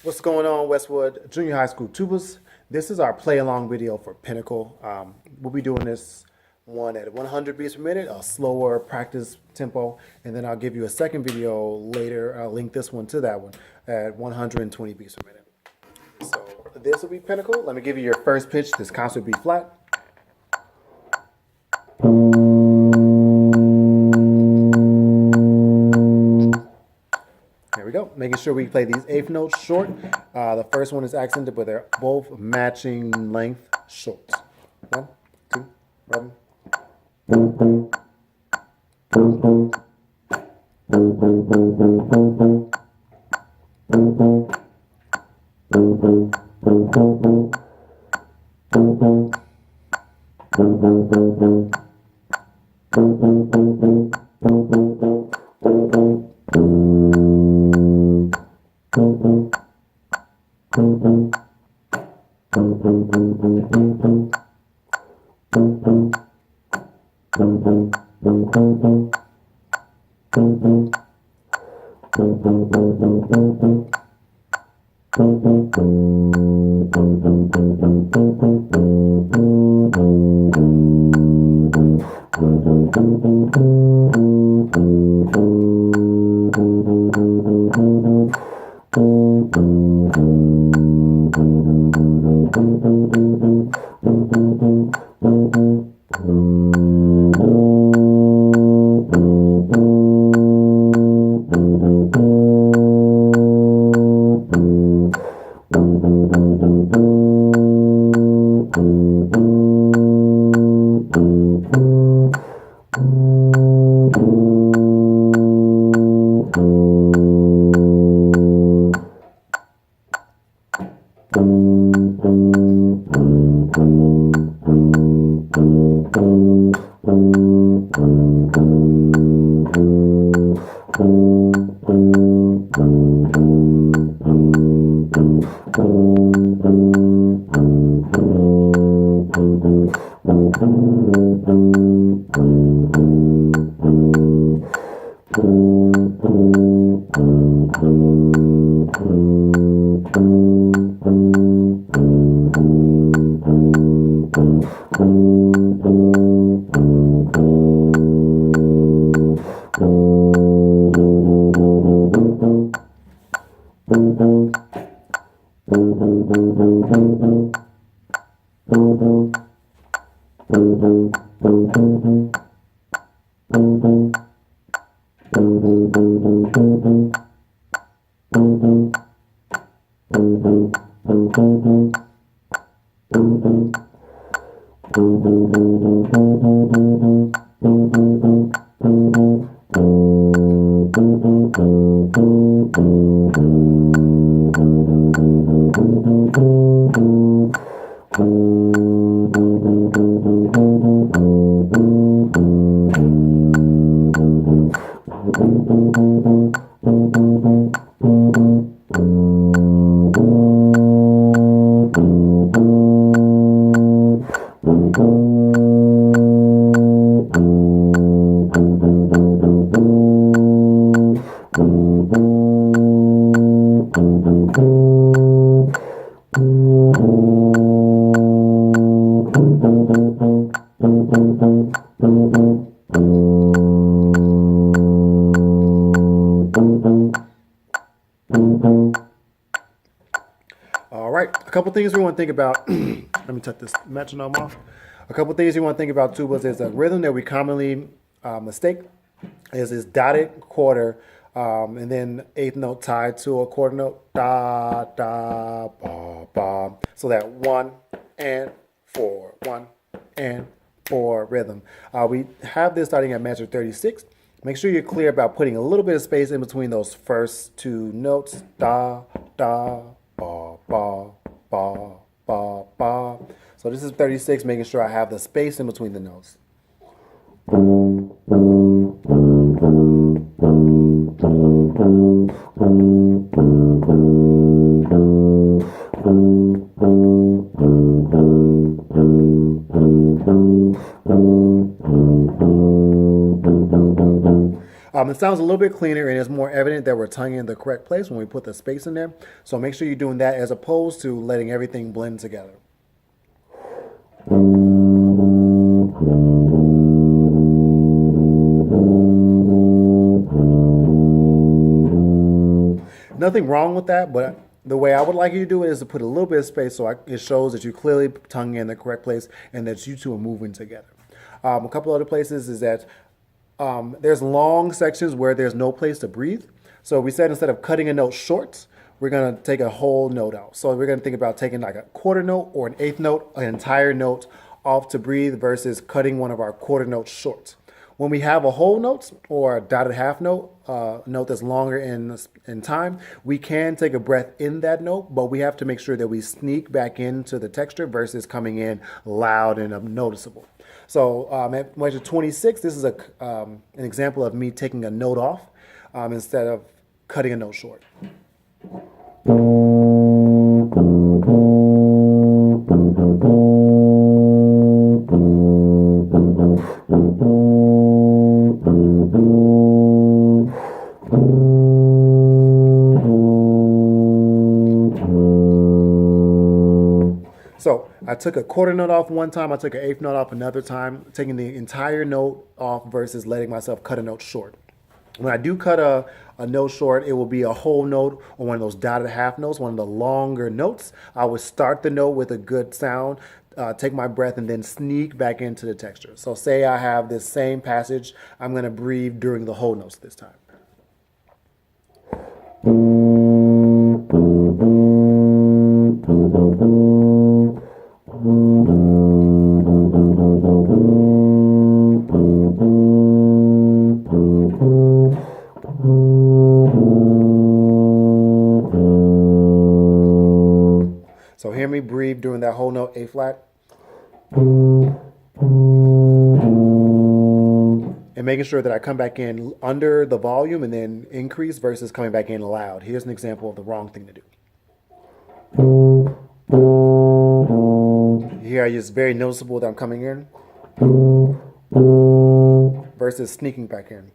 What's going on, Westwood Junior High School tubas? This is our play along video for Pinnacle. We'll be doing this one at 100 beats per minute, a slower practice tempo, and then I'll give you a second video later. I'll link this one to that one at 120 beats per minute. So this will be Pinnacle. Let me give you your first pitch. This concert B flat. There we go. Making sure we play these eighth notes short. The first one is accented, but they're both matching length short. 1, 2, 1. All right, a couple things we want to think about. Let me take this metronome off. A couple things you want to think about tubas is a rhythm that we commonly mistake is this dotted quarter and then eighth note tied to a quarter note. Da, da, ba, ba. So that 1 and 4, 1 and 4 rhythm. We have this starting at measure 36. Make sure you're clear about putting a little bit of space in between those first two notes. Da, da, ba, ba, ba, ba, ba. So this is 36, making sure I have the space in between the notes. It sounds a little bit cleaner and it's more evident that we're tonguing in the correct place when we put the space in there. So make sure you're doing that as opposed to letting everything blend together. Nothing wrong with that, but the way I would like you to do it is to put a little bit of space so it shows that you're clearly tonguing in the correct place and that you two are moving together. A couple other places is that there's long sections where there's no place to breathe. So we said instead of cutting a note short, we're going to take a whole note out. So we're going to think about taking like a quarter note or an eighth note, an entire note off to breathe versus cutting one of our quarter notes short. When we have a whole note or a dotted half note, note that's longer in time, we can take a breath in that note, but we have to make sure that we sneak back into the texture versus coming in loud and noticeable. So at measure 26, this is an example of me taking a note off instead of cutting a note short. So I took a quarter note off one time, I took an eighth note off another time, taking the entire note off versus letting myself cut a note short. When I do cut a note short, it will be a whole note or one of those dotted half notes, one of the longer notes. I would start the note with a good sound, take my breath, and then sneak back into the texture. So say I have this same passage, I'm going to breathe during the whole notes this time. So hear me breathe during that whole note, A flat. And making sure that I come back in under the volume and then increase versus coming back in loud. Here's an example of the wrong thing to do. Here it's very noticeable that I'm coming in versus sneaking back in.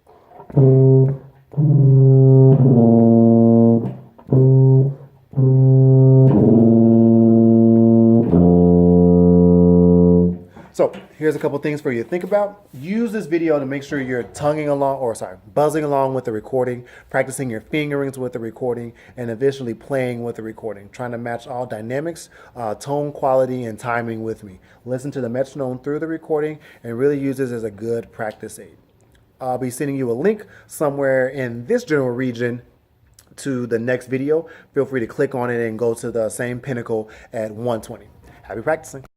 So here's a couple things for you to think about. Use this video to make sure you're buzzing along with the recording, practicing your fingerings with the recording, and eventually playing with the recording, trying to match all dynamics, tone quality, and timing with me. Listen to the metronome through the recording and really use this as a good practice aid. I'll be sending you a link somewhere in this general region to the next video. Feel free to click on it and go to the same Pinnacle at 120. Happy practicing.